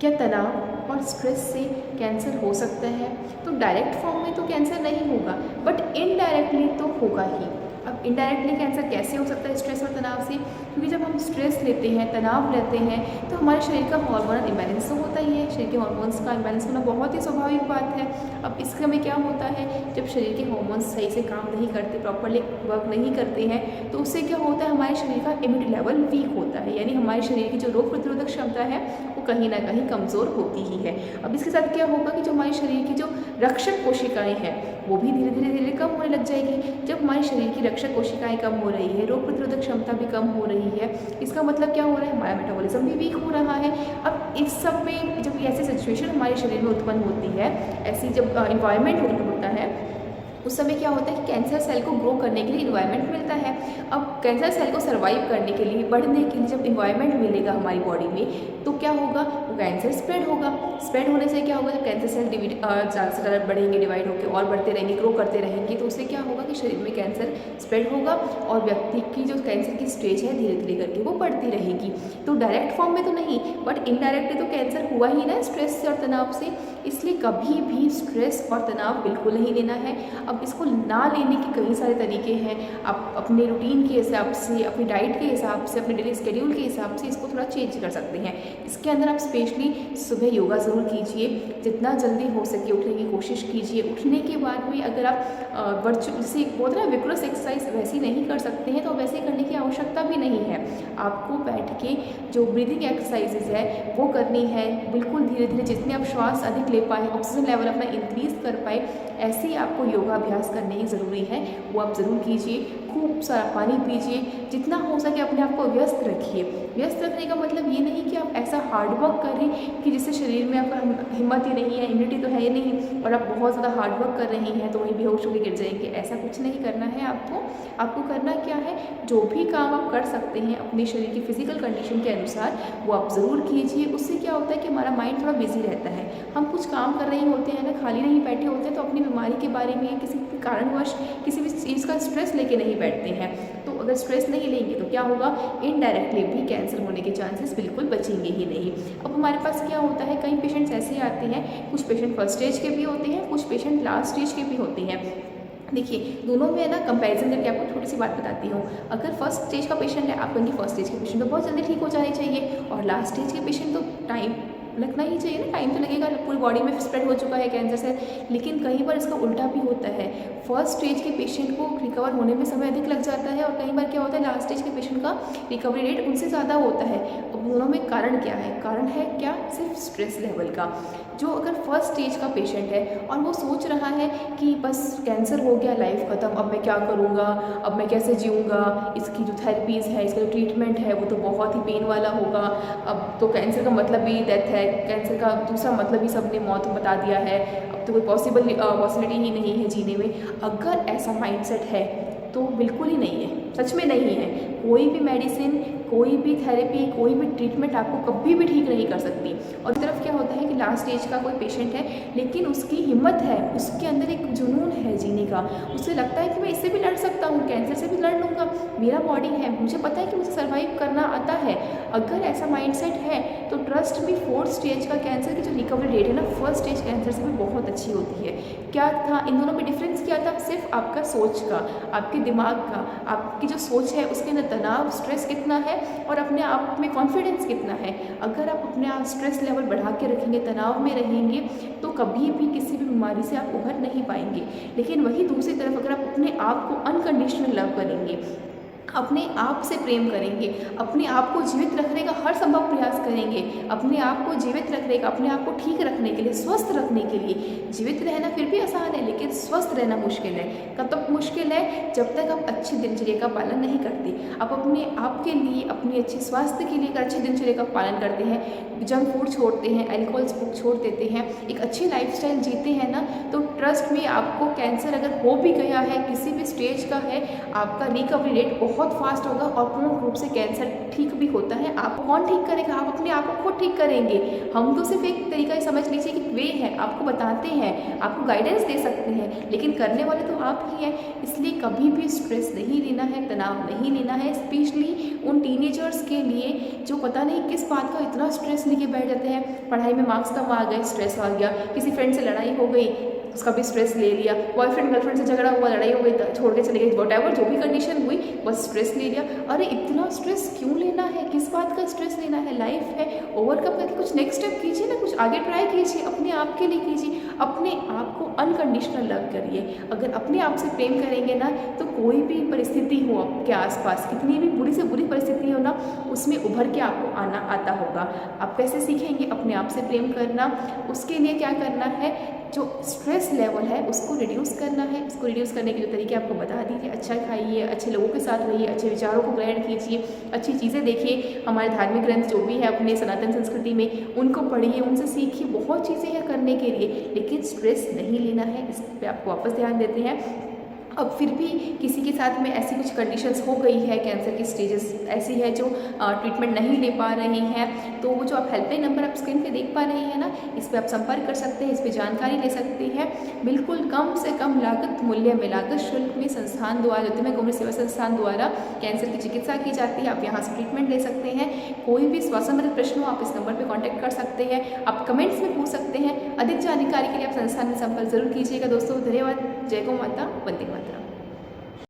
क्या तनाव और स्ट्रेस से कैंसर हो सकता है? तो डायरेक्ट फॉर्म में तो कैंसर नहीं होगा, बट इनडायरेक्टली तो होगा ही। अब इनडायरेक्टली कैंसर कैसे हो सकता है स्ट्रेस और तनाव से? क्योंकि जब हम स्ट्रेस लेते हैं, तनाव लेते हैं, तो हमारे शरीर का हार्मोनल इम्बैलेंस तो होता ही है। शरीर के हार्मोन्स का इम्बैलेंस होना बहुत ही स्वाभाविक बात है। अब इसके में क्या होता है, जब शरीर के हार्मोन्स सही से काम नहीं करते, प्रॉपरली वर्क नहीं करते हैं, तो उससे क्या होता है, हमारे शरीर का इम्यूनिटी लेवल वीक होता है। यानी हमारे शरीर की जो रोग प्रतिरोधक क्षमता है वो कहीं ना कहीं कमज़ोर होती ही है। अब इसके साथ क्या होगा कि जो हमारे शरीर की जो रक्षक कोशिकाएं हैं वो भी धीरे धीरे धीरे कम होने लग जाएगी। जब हमारे शरीर की रक्षक कोशिकाएं कम हो रही है, रोग प्रतिरोधक क्षमता भी कम हो रही है, इसका मतलब क्या हो रहा है, हमारा मेटाबॉलिज्म भी वीक हो रहा है। अब इस सब में जब ऐसी सिचुएशन हमारे शरीर में उत्पन्न होती है, ऐसी जब इन्वायरमेंट होता है, उस समय क्या होता है कि कैंसर सेल को ग्रो करने के लिए इन्वायरमेंट मिलता है। अब कैंसर सेल को सर्वाइव करने के लिए, बढ़ने के लिए जब इन्वायरमेंट मिलेगा हमारी बॉडी में, तो क्या होगा, वो कैंसर स्प्रेड होगा। स्प्रेड होने से क्या होगा, जब कैंसर सेल ज़्यादा से ज़्यादा बढ़ेंगे, डिवाइड होकर और बढ़ते रहेंगे, ग्रो करते रहेंगे, तो उससे क्या होगा कि शरीर में कैंसर स्प्रेड होगा और व्यक्ति की जो कैंसर की स्टेज है धीरे धीरे करके वो बढ़ती रहेगी। तो डायरेक्ट फॉर्म में तो नहीं, बट इनडायरेक्टली तो कैंसर हुआ ही ना स्ट्रेस से और तनाव से। इसलिए कभी भी स्ट्रेस और तनाव बिल्कुल नहीं लेना है। अब इसको ना लेने के कई सारे तरीके हैं। आप अपने रूटीन के हिसाब से, अपनी डाइट के हिसाब से, अपने डेली शेड्यूल के हिसाब से इसको थोड़ा चेंज कर सकते हैं। इसके अंदर आप स्पेशली सुबह योगा ज़रूर कीजिए, जितना जल्दी हो सके उठने की कोशिश कीजिए। उठने के बाद भी अगर आप जैसे बहुत ना विग्रस एक्सरसाइज वैसी नहीं कर सकते हैं, तो वैसे करने की आवश्यकता भी नहीं है। आपको बैठ के जो ब्रीदिंग एक्सरसाइजेज है वो करनी है, बिल्कुल धीरे धीरे, जितने आप श्वास अधिक ले पाए, ऑक्सीजन लेवल अपना इंक्रीज कर पाए, ऐसे ही आपको योगाभ्यास करने की ज़रूरी है। वो आप ज़रूर कीजिए। खूब सारा पानी पीजिए, जितना हो सके अपने आप को व्यस्त रखिए। व्यस्त रखने का मतलब ये नहीं कि आप ऐसा हार्डवर्क करें कि जिससे शरीर में आपका हिम्मत ही नहीं है, इम्यूनिटी तो है ही नहीं, और आप बहुत ज़्यादा हार्डवर्क कर रही हैं तो वहीं बेहोश होकर गिर जाएंगे। ऐसा कुछ नहीं करना है आपको करना क्या है, जो भी काम आप कर सकते हैं अपने शरीर की फिजिकल कंडीशन के अनुसार वो आप ज़रूर कीजिए। उससे क्या होता है कि हमारा माइंड थोड़ा बिजी रहता है। हम कुछ काम कर रहे होते हैं ना, खाली नहीं बैठे होते हैं, तो अपनी बीमारी के बारे में किसी कारणवश किसी भी चीज़ का स्ट्रेस लेके नहीं बैठते हैं। तो अगर स्ट्रेस नहीं लेंगे तो क्या होगा, इनडायरेक्टली भी कैंसर होने के चांसेस बिल्कुल बचेंगे ही नहीं। अब हमारे पास क्या होता है, कई पेशेंट्स ऐसे आते हैं, कुछ पेशेंट फर्स्ट स्टेज के भी होते हैं, कुछ पेशेंट लास्ट स्टेज के भी होते हैं। देखिए, दोनों में ना कंपैरिजन करके आपको थोड़ी सी बात बताती हूँ। अगर फर्स्ट स्टेज का पेशेंट है, आप कहेंगे फर्स्ट स्टेज के पेशेंट तो बहुत जल्दी ठीक हो जाने चाहिए, और लास्ट स्टेज के पेशेंट तो टाइम लगना ही चाहिए ना, टाइम तो लगेगा, पूरी बॉडी में स्प्रेड हो चुका है कैंसर से। लेकिन कई बार इसका उल्टा भी होता है, फर्स्ट स्टेज के पेशेंट को रिकवर होने में समय अधिक लग जाता है, और कई बार क्या होता है, लास्ट स्टेज के पेशेंट का रिकवरी रेट उनसे ज़्यादा होता है। अब दोनों में कारण क्या है, कारण है क्या, सिर्फ स्ट्रेस लेवल का। जो अगर फर्स्ट स्टेज का पेशेंट है और वो सोच रहा है कि बस कैंसर हो गया, लाइफ ख़त्म, अब मैं क्या करूँगा, अब मैं कैसे जीऊँगा, इसकी जो थेरेपीज़ है, इसका जो ट्रीटमेंट है वो तो बहुत ही पेन वाला होगा, अब तो कैंसर का मतलब ही डेथ है, कैंसर का दूसरा मतलब ही सबने मौत बता दिया है, अब तो कोई पॉसिबिलिटी ही नहीं है जीने में। अगर ऐसा माइंडसेट है तो बिल्कुल ही नहीं है, सच में नहीं है। कोई भी मेडिसिन, कोई भी थेरेपी, कोई भी ट्रीटमेंट आपको कभी भी ठीक नहीं कर सकती। और तरफ क्या होता है कि लास्ट स्टेज का कोई पेशेंट है, लेकिन उसकी हिम्मत है, उसके अंदर एक जुनून है जीने का, उसे लगता है कि मैं इससे भी लड़ सकता हूँ, कैंसर से भी लड़ लूँगा, मेरा बॉडी है, मुझे पता है कि मुझे सर्वाइव करना आता है। अगर ऐसा माइंडसेट है तो ट्रस्ट भी फोर्थ स्टेज का कैंसर की जो रिकवरी रेट है ना, फर्स्ट स्टेज कैंसर से भी बहुत अच्छी होती है। क्या था इन दोनों में डिफरेंस, क्या था, सिर्फ आपका सोच का, आपके दिमाग का, आपकी जो सोच है उसके अंदर तनाव, स्ट्रेस कितना है और अपने आप में कॉन्फिडेंस कितना है। अगर आप अपने आप स्ट्रेस लेवल बढ़ा के रखेंगे, तनाव में रहेंगे, तो कभी भी किसी भी बीमारी से आप उभर नहीं पाएंगे। लेकिन वही दूसरी तरफ अगर आप अपने आप को अनकंडीशनल लव करेंगे, अपने आप से प्रेम करेंगे, अपने आप को जीवित रखने का हर संभव प्रयास करेंगे, अपने आप को जीवित रखने का, अपने आप को ठीक रखने के लिए, स्वस्थ रखने के लिए। जीवित रहना फिर भी आसान है, लेकिन स्वस्थ रहना मुश्किल है। कब तक मुश्किल है, जब तक आप अच्छी दिनचर्या का पालन नहीं करते। आप अपने आप के लिए, अपने अच्छे स्वास्थ्य के लिए अगर अच्छी दिनचर्या का पालन करते हैं, जंक फूड छोड़ते हैं, एल्कोहल छोड़ देते हैं, एक अच्छी लाइफस्टाइल जीते हैं ना, तो ट्रस्ट में आपको कैंसर अगर हो भी गया है, किसी भी स्टेज का है, आपका रिकवरी रेट बहुत फास्ट होगा और पूर्ण रूप से कैंसर ठीक भी होता है। आपको कौन ठीक करेगा? आप अपने आप को खुद ठीक करेंगे। हम तो सिर्फ एक तरीका समझ लीजिए कि वे है, आपको बताते हैं, आपको गाइडेंस दे सकते हैं, लेकिन करने वाले तो आप ही हैं। इसलिए कभी भी स्ट्रेस नहीं लेना है, तनाव नहीं लेना है, स्पेशली उन टीनेजर्स के लिए जो पता नहीं किस बात का इतना स्ट्रेस लेके बैठ जाते हैं। पढ़ाई में मार्क्स कम आ गए, स्ट्रेस आ गया, किसी फ्रेंड से लड़ाई हो गई, उसका भी स्ट्रेस ले लिया, बॉयफ्रेंड गर्लफ्रेंड से झगड़ा हुआ, लड़ाई हो गई, छोड़ के चले गए, वॉटएवर जो भी कंडीशन हुई, बस स्ट्रेस ले लिया। अरे इतना स्ट्रेस क्यों लेना है? किस बात का स्ट्रेस लेना है? लाइफ है, ओवरकम करके कुछ नेक्स्ट स्टेप कीजिए ना, कुछ आगे ट्राई कीजिए, अपने आप के लिए कीजिए, अपने आप को अनकंडीशनल लव करिए। अगर अपने आप से प्रेम करेंगे ना, तो कोई भी परिस्थिति हो आपके आसपास, कितनी भी बुरी से बुरी परिस्थिति हो ना, उसमें उभर के आपको आना आता होगा। आप कैसे सीखेंगे अपने आप से प्रेम करना? उसके लिए क्या करना है, जो स्ट्रेस लेवल है उसको रिड्यूस करना है। उसको रिड्यूस करने के जो तरीके आपको बता दीजिए, अच्छा खाइए, अच्छे लोगों के साथ रहिए, अच्छे विचारों को ग्रहण कीजिए, अच्छी चीज़ें देखिए, हमारे धार्मिक ग्रंथ जो भी है अपने सनातन संस्कृति में उनको पढ़िए, उनसे सीखिए, बहुत चीज़ें हैं करने के लिए, लेकिन स्ट्रेस नहीं लेना है। इस पर आपको वापस ध्यान देते हैं। अब फिर भी किसी के साथ में ऐसी कुछ कंडीशंस हो गई है, कैंसर की स्टेजेस ऐसी है जो ट्रीटमेंट नहीं ले पा रही हैं, तो वो जो आप हेल्पलाइन नंबर आप स्क्रीन पे देख पा रही हैं ना, इस पर आप संपर्क कर सकते हैं, इस पर जानकारी ले सकते हैं। बिल्कुल कम से कम लागत मूल्य में, लागत शुल्क में संस्थान द्वारा, ज्योतिर्मय गौमूल्य सेवा संस्थान द्वारा कैंसर की चिकित्सा की जाती है। आप यहाँ से ट्रीटमेंट ले सकते हैं। कोई भी स्वास्थ्य संबंधित प्रश्न हो आप इस नंबर पर कॉन्टैक्ट कर सकते हैं, आप कमेंट्स में पूछ सकते हैं। अधिक जानकारी के लिए आप संस्थान में संपर्क जरूर कीजिएगा। दोस्तों धन्यवाद। जय गौ माता, वंदे मातरम।